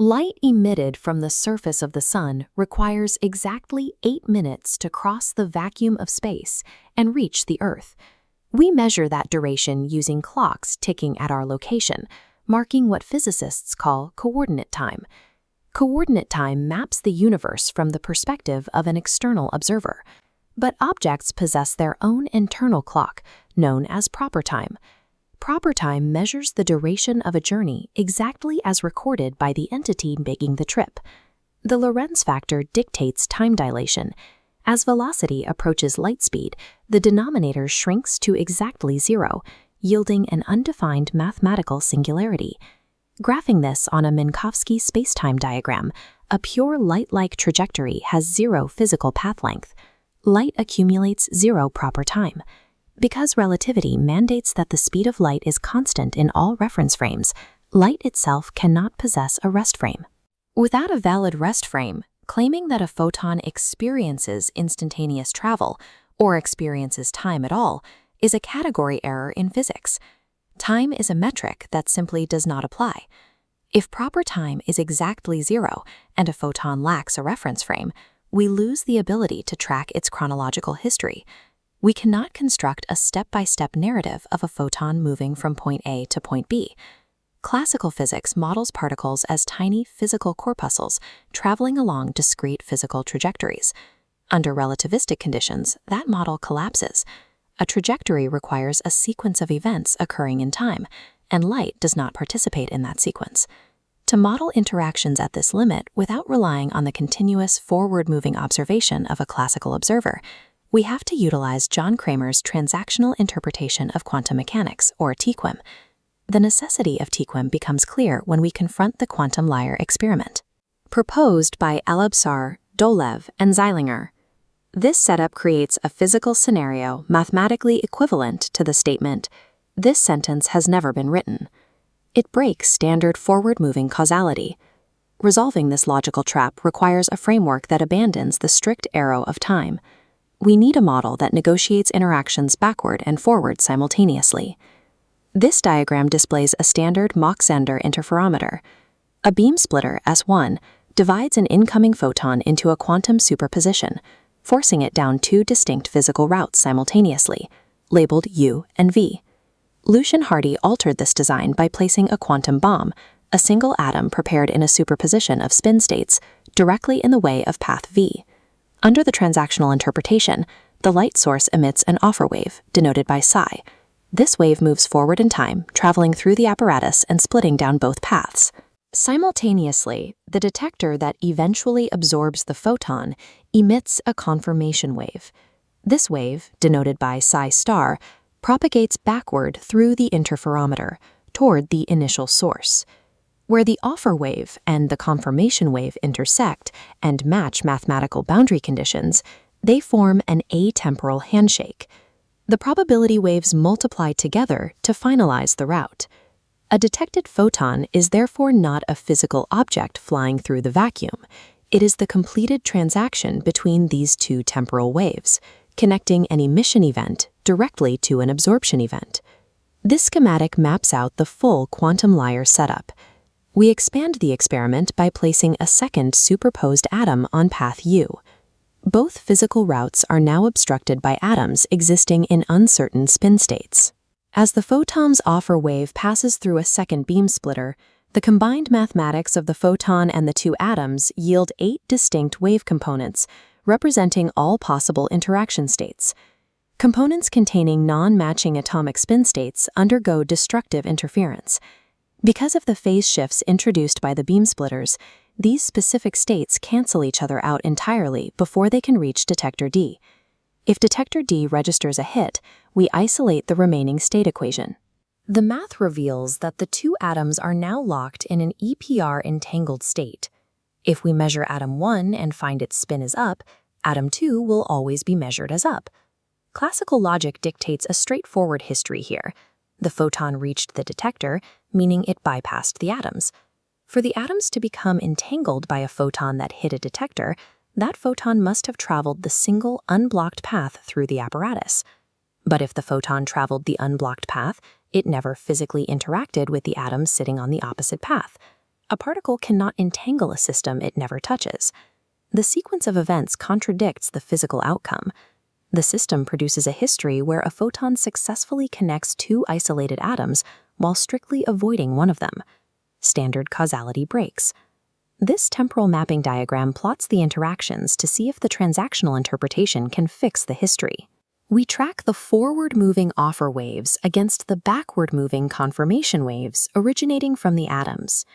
Light emitted from the surface of the sun requires exactly 8 minutes to cross the vacuum of space and reach the Earth. We measure that duration using clocks ticking at our location, marking what physicists call coordinate time. Coordinate time maps the universe from the perspective of an external observer. But objects possess their own internal clock, known as proper time. Proper time measures the duration of a journey exactly as recorded by the entity making the trip. The Lorentz factor dictates time dilation. As velocity approaches light speed, the denominator shrinks to exactly 0, yielding an undefined mathematical singularity. Graphing this on a Minkowski spacetime diagram, a pure light-like trajectory has 0 physical path length. Light accumulates 0 proper time. Because relativity mandates that the speed of light is constant in all reference frames, light itself cannot possess a rest frame. Without a valid rest frame, claiming that a photon experiences instantaneous travel, or experiences time at all, is a category error in physics. Time is a metric that simply does not apply. If proper time is exactly 0 and a photon lacks a reference frame, we lose the ability to track its chronological history. We cannot construct a step-by-step narrative of a photon moving from point A to point B. Classical physics models particles as tiny physical corpuscles traveling along discrete physical trajectories. Under relativistic conditions, that model collapses. A trajectory requires a sequence of events occurring in time, and light does not participate in that sequence. To model interactions at this limit without relying on the continuous forward-moving observation of a classical observer, we have to utilize John Cramer's transactional interpretation of quantum mechanics, or TIQM. The necessity of TIQM becomes clear when we confront the quantum lyre experiment. Proposed by Alabsar, Dolev, and Zeilinger, this setup creates a physical scenario mathematically equivalent to the statement, "This sentence has never been written." It breaks standard forward-moving causality. Resolving this logical trap requires a framework that abandons the strict arrow of time. We need a model that negotiates interactions backward and forward simultaneously. This diagram displays a standard Mach-Zehnder interferometer. A beam splitter, S1, divides an incoming photon into a quantum superposition, forcing it down 2 distinct physical routes simultaneously, labeled U and V. Lucian Hardy altered this design by placing a quantum bomb, a single atom prepared in a superposition of spin states, directly in the way of path V. Under the transactional interpretation, the light source emits an offer wave, denoted by psi. This wave moves forward in time, traveling through the apparatus and splitting down both paths. Simultaneously, the detector that eventually absorbs the photon emits a confirmation wave. This wave, denoted by psi star, propagates backward through the interferometer, toward the initial source. Where the offer wave and the confirmation wave intersect and match mathematical boundary conditions, they form an atemporal handshake. The probability waves multiply together to finalize the route. A detected photon is therefore not a physical object flying through the vacuum. It is the completed transaction between these 2 temporal waves, connecting an emission event directly to an absorption event. This schematic maps out the full quantum lyre setup. We expand the experiment by placing a second superposed atom on path U. Both physical routes are now obstructed by atoms existing in uncertain spin states. As the photon's offer wave passes through a second beam splitter, the combined mathematics of the photon and the 2 atoms yield 8 distinct wave components, representing all possible interaction states. Components containing non-matching atomic spin states undergo destructive interference. Because of the phase shifts introduced by the beam splitters, these specific states cancel each other out entirely before they can reach detector D. If detector D registers a hit, we isolate the remaining state equation. The math reveals that the 2 atoms are now locked in an EPR entangled state. If we measure atom 1 and find its spin is up, atom 2 will always be measured as up. Classical logic dictates a straightforward history here. The photon reached the detector, meaning it bypassed the atoms. For the atoms to become entangled by a photon that hit a detector, that photon must have traveled the single unblocked path through the apparatus. But if the photon traveled the unblocked path, it never physically interacted with the atoms sitting on the opposite path. A particle cannot entangle a system it never touches. The sequence of events contradicts the physical outcome. The system produces a history where a photon successfully connects two isolated atoms while strictly avoiding one of them. Standard causality breaks. This temporal mapping diagram plots the interactions to see if the transactional interpretation can fix the history. We track the forward-moving offer waves against the backward-moving conformation waves originating from the atoms.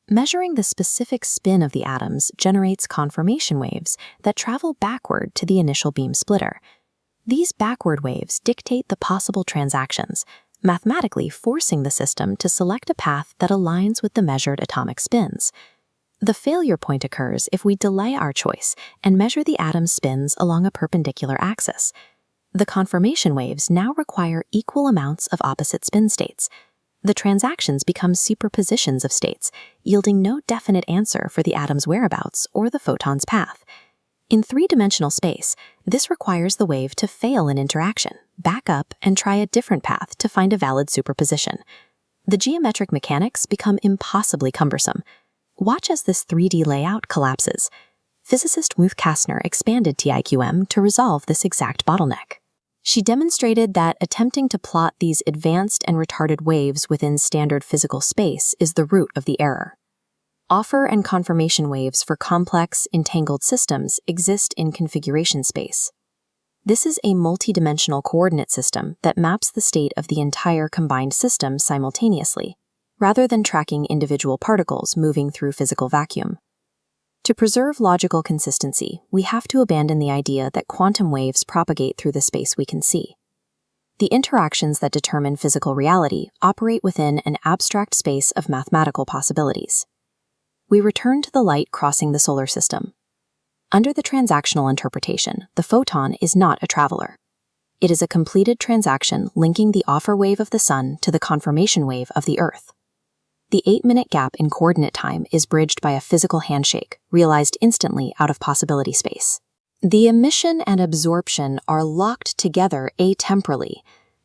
Measuring the specific spin of the atoms generates conformation waves that travel backward to the initial beam splitter. These backward waves dictate the possible transactions, mathematically forcing the system to select a path that aligns with the measured atomic spins. The failure point occurs if we delay our choice and measure the atom's spins along a perpendicular axis. The conformation waves now require equal amounts of opposite spin states. The transactions become superpositions of states, yielding no definite answer for the atom's whereabouts or the photon's path. In three-dimensional space, this requires the wave to fail an interaction, back up, and try a different path to find a valid superposition. The geometric mechanics become impossibly cumbersome. Watch as this 3D layout collapses. Physicist Ruth Kastner expanded TIQM to resolve this exact bottleneck. She demonstrated that attempting to plot these advanced and retarded waves within standard physical space is the root of the error. Offer and conformation waves for complex, entangled systems exist in configuration space. This is a multidimensional coordinate system that maps the state of the entire combined system simultaneously, rather than tracking individual particles moving through physical vacuum. To preserve logical consistency, we have to abandon the idea that quantum waves propagate through the space we can see. The interactions that determine physical reality operate within an abstract space of mathematical possibilities. We return to the light crossing the solar system. Under the transactional interpretation, the photon is not a traveler. It is a completed transaction linking the offer wave of the sun to the conformation wave of the Earth. The 8-minute gap in coordinate time is bridged by a physical handshake, realized instantly out of possibility space. The emission and absorption are locked together atemporally.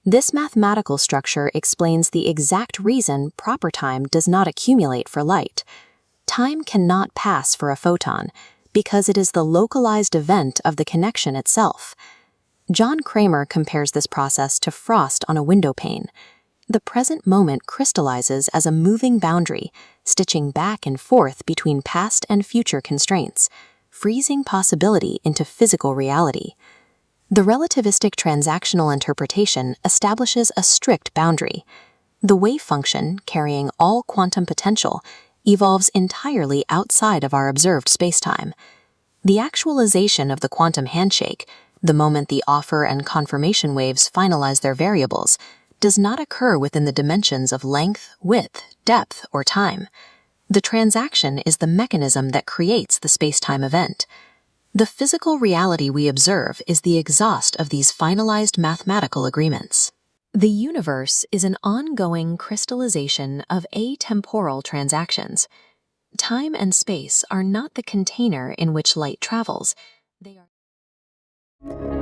This mathematical structure explains the exact reason proper time does not accumulate for light. Time cannot pass for a photon because it is the localized event of the connection itself. John Kramer compares this process to frost on a window pane. The present moment crystallizes as a moving boundary, stitching back and forth between past and future constraints, freezing possibility into physical reality. The relativistic transactional interpretation establishes a strict boundary. The wave function, carrying all quantum potential, evolves entirely outside of our observed spacetime. The actualization of the quantum handshake, the moment the offer and conformation waves finalize their variables, does not occur within the dimensions of length, width, depth, or time. The transaction is the mechanism that creates the spacetime event. The physical reality we observe is the exhaust of these finalized mathematical agreements. The universe is an ongoing crystallization of atemporal transactions. Time and space are not the container in which light travels. They are